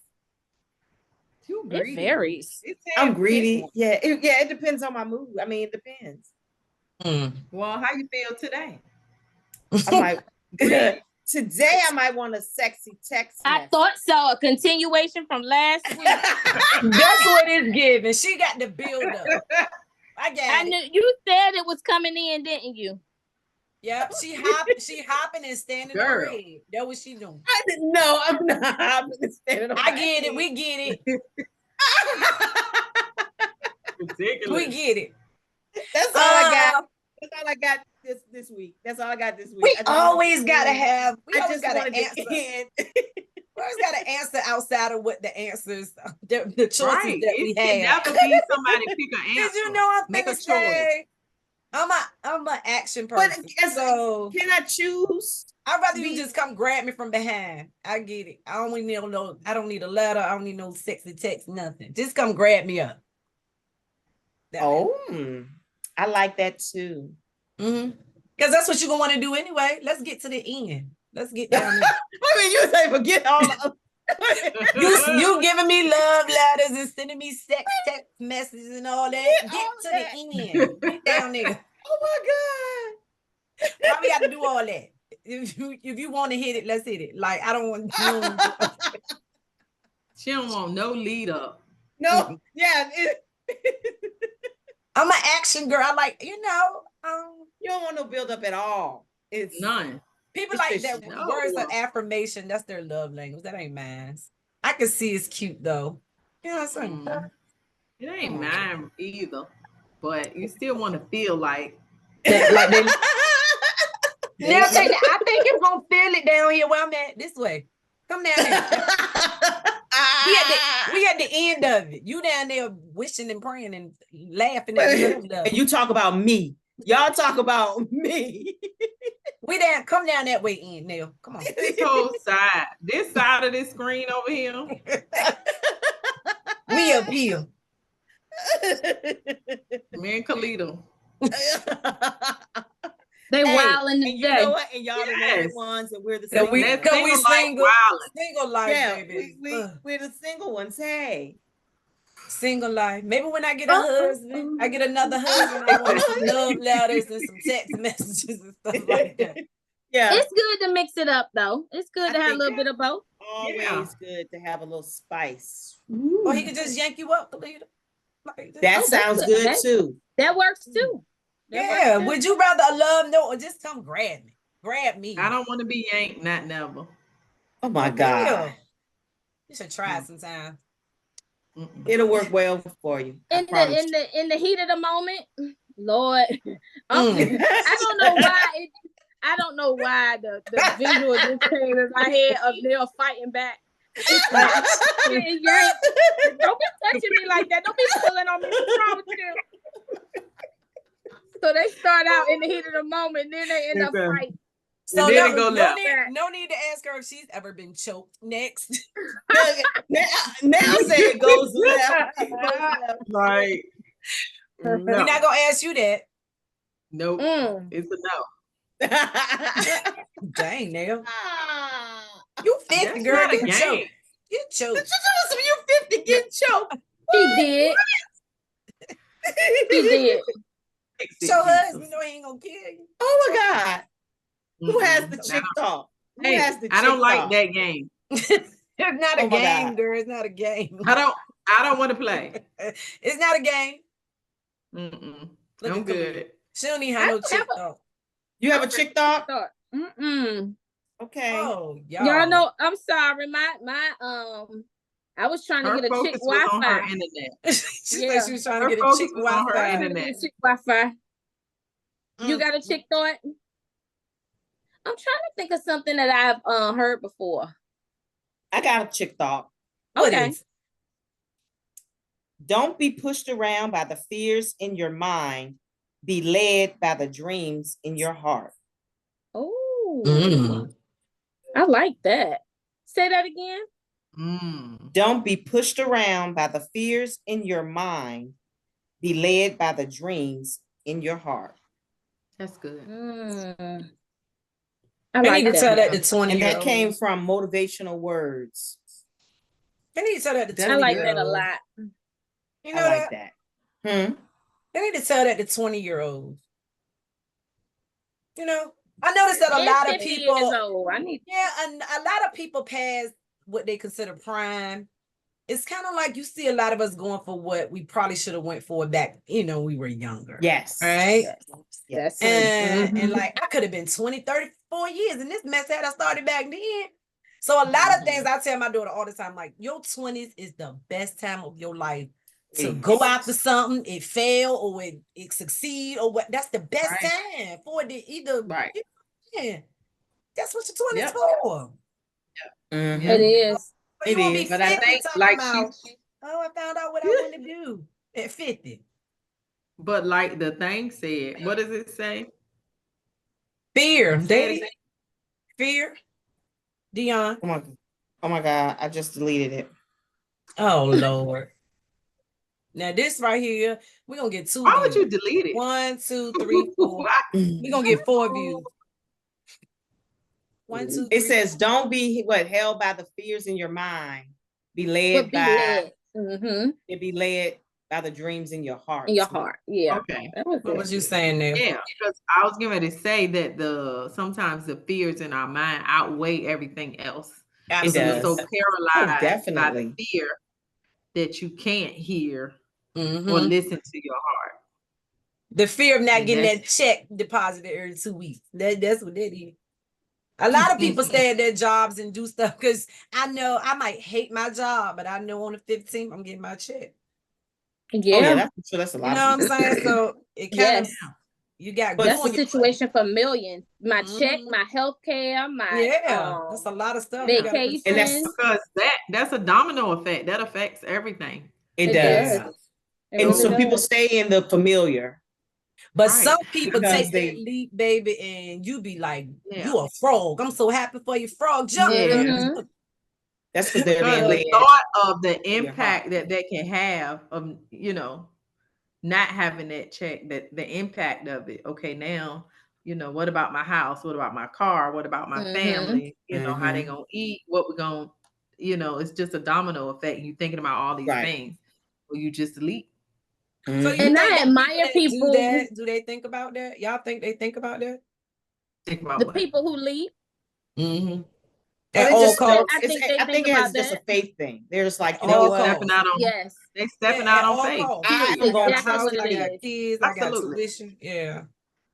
Too It greedy. varies. I'm greedy. Yeah, it depends on my mood. I mean, it depends. Well, how you feel today? I might today I might want a sexy text I message. thought so. A continuation from last week. That's what it's giving. She got the build up. I got I it. knew you said it was coming in, didn't you? Yep, she hopping and standing on her Girl. head. That's what she doing. I didn't know. I'm not. I'm standing on I my get it. head. We get it. Ridiculous. We get it. That's all I got. That's all I got this week. That's all I got this week. We I just always wanted to gotta end. have. We I always just gotta wanted to answer. end. We always gotta answer outside of what the answers, the choices Right. that we It can have. never be somebody pick an answer. Did you know I'm Make a finna choice. say? I'm an action But person. So can I choose? I'd rather you be- just come grab me from behind. I get it. I don't need no. I don't need a letter. I don't need no sexy text. Nothing. Just come grab me up. I like that too. Because that's what you're gonna want to do anyway. Let's get to the end. Let's get down there. I mean, you say forget all of you giving me love letters and sending me sex text messages and all that. Yeah, Get all to that. the end. Get down there. Oh my God. Why we got to do all that? If you want to hit it, let's hit it. Like I don't want. She don't want no lead up. No, yeah. I'm an action girl. I like you don't want no build up at all. It's None. people It's like just that no. words of affirmation. That's their love language. That ain't mine. I can see it's cute though. You know what I'm saying? It ain't mine either. But you still want to feel like Like they, Now, I think you're gonna feel it down here where I'm at. This way. Come down there. We at the end of it. You down there wishing and praying and laughing at me. And you talk about me. Y'all talk about me. We down. Come down that way, in Neil. Come on. this whole side. This side of this screen over here. We up here. Me and Khalida. They Hey, wilding and you today. know what? And y'all the married Yes. ones, and we're the So single we, ones. cause we single, wilding. single life, Yeah, baby. we're the single ones. Hey. Single life. Maybe when I get a husband, I get another husband. I want some love letters and some text messages and stuff like that. Yeah. It's good to mix it up though. It's good I to have a think little bit of both. Always Yeah. good to have a little spice. Or he could just yank you up, Khalida. Like this. That Oh, that's sounds good. good too. That works too. That works Yeah. too. Would you rather a love note or just come grab me? Grab me. I don't want to be yanked, not never. Oh my For God. real. You should try it sometime. Mm-mm. It'll work well for you. I In promise the in the heat of the moment, Lord, Mm. I don't know why I don't know why the visual just came in my head of Neil fighting back. It's like, getting yanked. Don't be touching me like that. Don't be pulling on me. What's wrong with you? So they start out in the heat of the moment, then they end up Okay. fighting. So And then it no, go no left. need to ask her if she's ever been choked. Next. now say it goes left. It goes left. Like, We're no. not gonna ask you that. Nope. Mm. It's a no. Dang, Neil. Ah. You 50, That's girl. not a Get game. choked. Get choked. You 50 get choked. He did. He did. Your husband know he ain't gonna kill you. Oh my God. Who has the Mm-mm. chick talk? Who Hey, has the I don't chick like talk? that game. It's not a Oh my game, God. girl. It's not a game. I don't want to play. It's not a game. Mm-mm. Look I'm at Khalida. good. She don't need her I no don't chick have a- talk. You have a chick talk? Mm-mm. Okay. Oh, Y'all know, I'm sorry. My I was trying to Her get a chick focus was on her Wi-Fi. internet. she Yeah. said she was trying Her to get a focus chick was on her Wi-Fi. internet. Get a chick Wi-Fi. You Mm. got a chick thought? I'm trying to think of something that I've heard before. I got a chick talk. What Okay. is? Don't be pushed around by the fears in your mind. Be led by the dreams in your heart. Oh, Mm. I like that. Say that again. Mm. Don't be pushed around by the fears in your mind. Be led by the dreams in your heart. That's good. I I like need to tell that that. to 20 And year that old. came from motivational words. I need to tell that to 20 I like year that a old. lot. You know I like that? that. I need to tell that to 20-year-olds. You know, I noticed that a And lot of 50 people, years old. I need and a lot of people past what they consider prime. It's kind of like you see a lot of us going for what we probably should have went for back, we were younger. Yes. Right. that's And like I could have been 20, 34 years and this mess had I started back then. So a lot of things I tell my daughter all the time, like your 20s is the best time of your life to go after something, it fail or it succeed or what. That's the best time for it to either. Right. Yeah, that's what your 20s Yep. for. It is. So you won't be But I 50 think talking like about, I found out what I want to do at 50. But like the thing said, what does it say? Fear, Say it Daddy. again. Fear, Dion. Oh my God, I just deleted it. Oh Lord. Now this right here, we're gonna get 2 Why would views. you delete it? 1, 2, 3, 4. We're gonna get 4 views. 1, 2, 3. It says, don't be held by the fears in your mind. Be led But be by led. be led by the dreams in your heart. In your heart. Yeah. Okay. What was you saying there? Yeah, because I was getting ready to say that sometimes the fears in our mind outweigh everything else. It So you're does. so paralyzed by Definitely. the fear that you can't hear or Mhm. listen to your heart. The fear of not And getting that's- that check deposited every 2 weeks. That's what that is. A lot of people stay at their jobs and do stuff because I know I might hate my job, but I know on the 15th I'm getting my check. Yeah. Oh, yeah, that's true. That's a You lot. know what I'm saying? So it kind of Yes. you got That's the going your situation for millions. My check, Mhm. my health care, my Yeah, that's a lot of stuff. you gotta vacation. And that's because that's a domino effect that affects everything. it It does. does. And really some people does. stay in the familiar. But Right. some people Because take they- that leap, baby, and you be like, Yeah. you a frog. I'm so happy for you, frog. Jump. Yeah. Mhm. That's because they're Because being the led. thought of the your impact heart. that they can have of not having that check, that the impact of it. Okay, now what about my house? What about my car? What about my Mhm. family? How they Mhm. gonna eat? What we gonna it's just a domino effect. You thinking about all these Right. things, or you just leap. So Mhm. you And think I that admire that people do that? Do they think about that? Y'all think they think about that? Think about the what? people who leap. Mm-hmm. Well, At they all just costs. I think they I think think it has about just a that. faith thing. They're just like, At you know all what? Stepping out on Yes. they stepping Yeah, out at on all faith. costs. I'm That's gonna exactly trust what I it got is. kids. I got Absolutely. tuition. Yeah.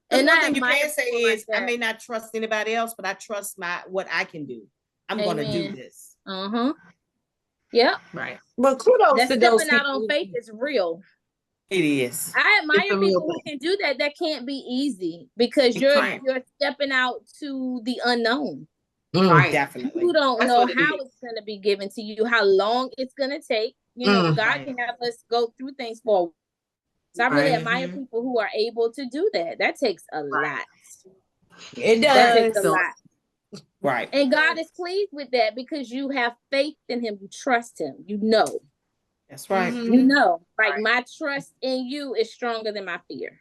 Because And one I thing you admire can say people like is, I that. may not trust anybody else, but I trust what I can do. I'm gonna do Amen. this. Yep. Right. Well, kudos That to those stepping out on people. faith is real. It is. I It's admire a real people who thing. can do that. That can't be easy because It you're can't. stepping out to the unknown. Right. Definitely. You don't That's know what it how is. it's going to be given to you, how long it's going to take. God Right. can have us go through things for. So I really Right. admire people who are able to do that. That takes a lot. It That takes does. a lot. Right. And God is pleased with that because you have faith in him. You trust him. You know. That's right. You know. Like Right. my trust in you is stronger than my fear.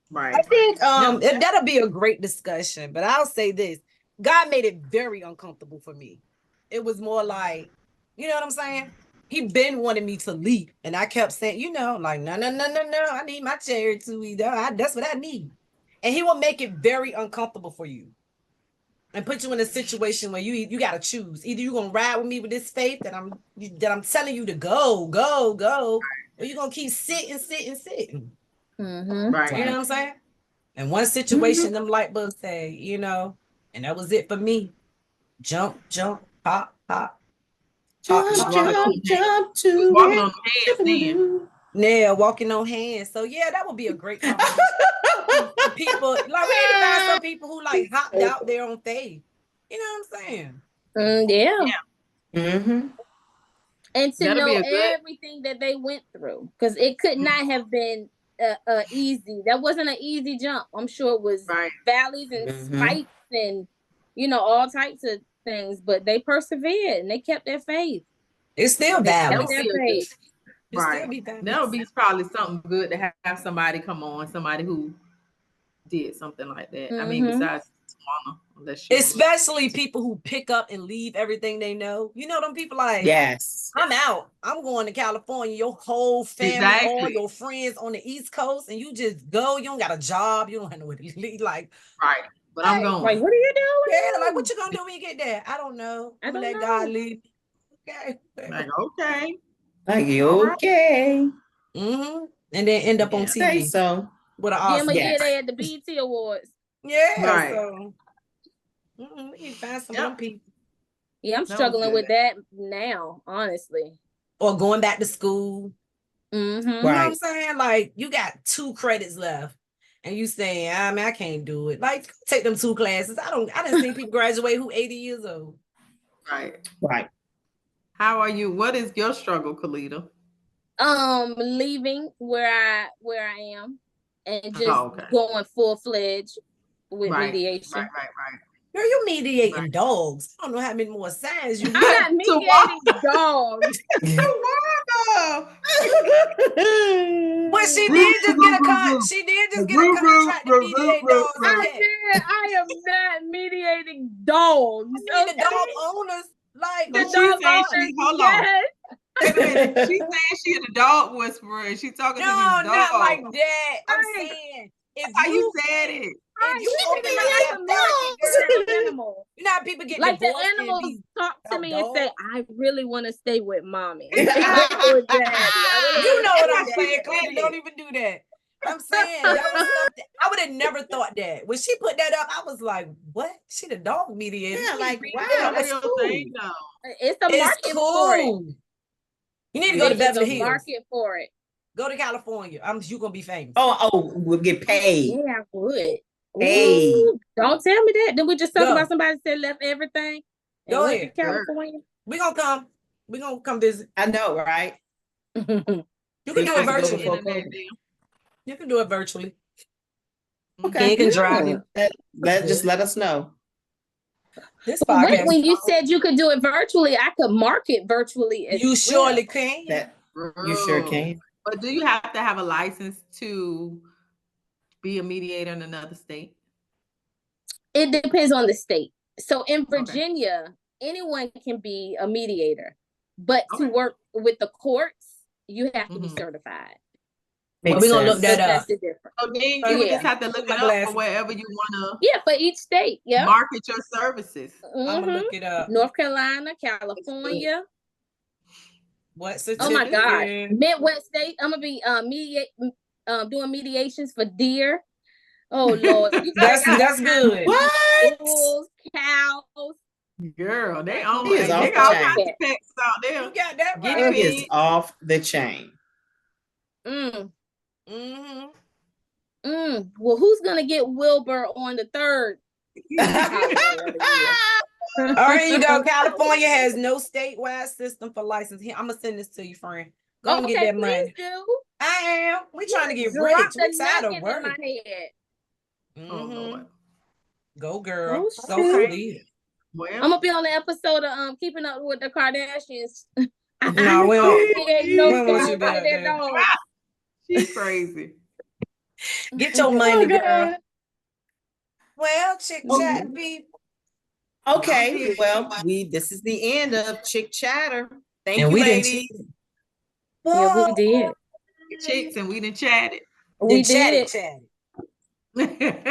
Right. I think Yep. that'll be a great discussion. But I'll say this: God made it very uncomfortable for me. It was more like, you know what I'm saying? He been wanting me to leap, and I kept saying, like, no, I need my chair to eat. That's what I need. And he will make it very uncomfortable for you, and put you in a situation where you got to choose. Either you're gonna ride with me with this faith that I'm telling you to go, or you're gonna keep sitting. Mm-hmm. Right. You know what I'm saying? And one situation, them light bulbs say, and that was it for me. Jump, pop. Jump to Walking it. on hands then. Yeah, walking on hands. So yeah, that would be a great conversation. People, like we need to find some people who like hopped out there on faith. You know what I'm saying? Yeah. Mm-hmm. And to That'll know be a good- everything that they went through, because it could not have been easy. That wasn't an easy jump. I'm sure it was Right. valleys and spikes and all types of things, but they persevered and they kept their faith. It's still They kept valid. their faith. You'll still Right. be famous. That would be probably something good to have somebody come on, somebody who did something like that. I mean, besides Tawana, unless she Especially people who pick up and leave everything they know. You know them people like, Yes. I'm out. I'm going to California. Your whole family, all Exactly. your friends on the East Coast, and you just go. You don't got a job. You don't have nowhere to leave. Like, right. But I'm going. Like, what are you doing? yeah, like what you gonna do when you get there? I don't know. I'm gonna let God lead me. Okay. Like, okay. Like, you All right. okay? Mm-hmm. And then end up on Yeah, say TV so. with an Give them Oscar. a year they at the BET Awards. Yeah. Right. So we need to find some of them people. Yeah, I'm That was struggling with good. that now, honestly. Or going back to school. Mm-hmm. You know what I'm Right. saying? Like, you got 2 credits left. And you saying, I mean, I can't do it. Like, take them 2 classes. I didn't see people graduate who 80 years old. Right. Right. How are you? What is your struggle, Kalita? Leaving where I am and just okay. going full-fledged with Right. mediation. Right. Girl, you mediating dogs. I don't know how many more signs you I'm not mediating dogs. But she did just get a contract to mediate dogs. I am not mediating dogs. I mean, the dog owners, like, The But dog she's saying owners, hold on. yes. Wait a minute. She's saying she's a dog whisperer and she's talking to no, these dogs. not like that. I'm Right. saying, if How you you said it. if you open Like up a that market animal. you know how people get Like the divorced and animals be talk to me and say, I really want to stay with mommy. You With daddy. I really You know what I'm That's saying, what she Cody. Don't even do that. I'm saying that was something I would have never thought that. When she put that up, I was like, what? She the dog mediator. Yeah, like, wow, that's Real cool. thing, though. It's a market It's for it. cool. You need to go to There's Beverly a Hills. market for it. Go to California. You gonna be famous. We'll get paid. Yeah, I would. Hey. Ooh, don't tell me that. Then we just talk Go. about somebody that left everything and Go went ahead. to California. We gonna come. We gonna come visit. I know, right? You can do We it have to go virtually. before Internet COVID. deal. You can do it virtually. Okay. You can drive Yeah. it. Just let us know. This Wait, podcast. when you said you could do it virtually, I could market virtually as You well. surely can. That you sure can. But do you have to have a license to be a mediator in another state? It depends on the state. So in Virginia, anyone can be a mediator, but to work with the courts, you have to be certified. We're gonna look that up. That's the difference. So then you would just have to look it up for wherever you want Yeah, for each state. to Yeah. market your services. I'm gonna look it up. North Carolina, California. What Oh certificate? my God. Midwest state. I'm gonna be doing mediations for deer. Oh Lord. That's good. What? Bulls, cows. Girl, they own He is they off got the all chain. kinds of pets out there. You got that Guinea right. He is pigs. off the chain. Mm-hmm. Well, who's gonna get Wilbur on the 3rd? All right, you go. California has no statewide system for licensing. I'm gonna send this to you, friend. Go and get that money. Do. I am. We trying to get Drop rich. the We tired of nugget in work. my head. Oh Lord. Go, girl. Oh, Go shoot. complete. Well, I'm gonna be on the episode of Keeping Up with the Kardashians. No, we don't. Ain't no We don't want you sound to be out out there, there. dog. she's crazy. Get your money, girl. God. Well, chick chat people. Okay, well, this is the end of Chick Chatter. Thank And you, we didn't ladies. Yeah, we did. Chicks and we done chatted. We The chatty did. chatty.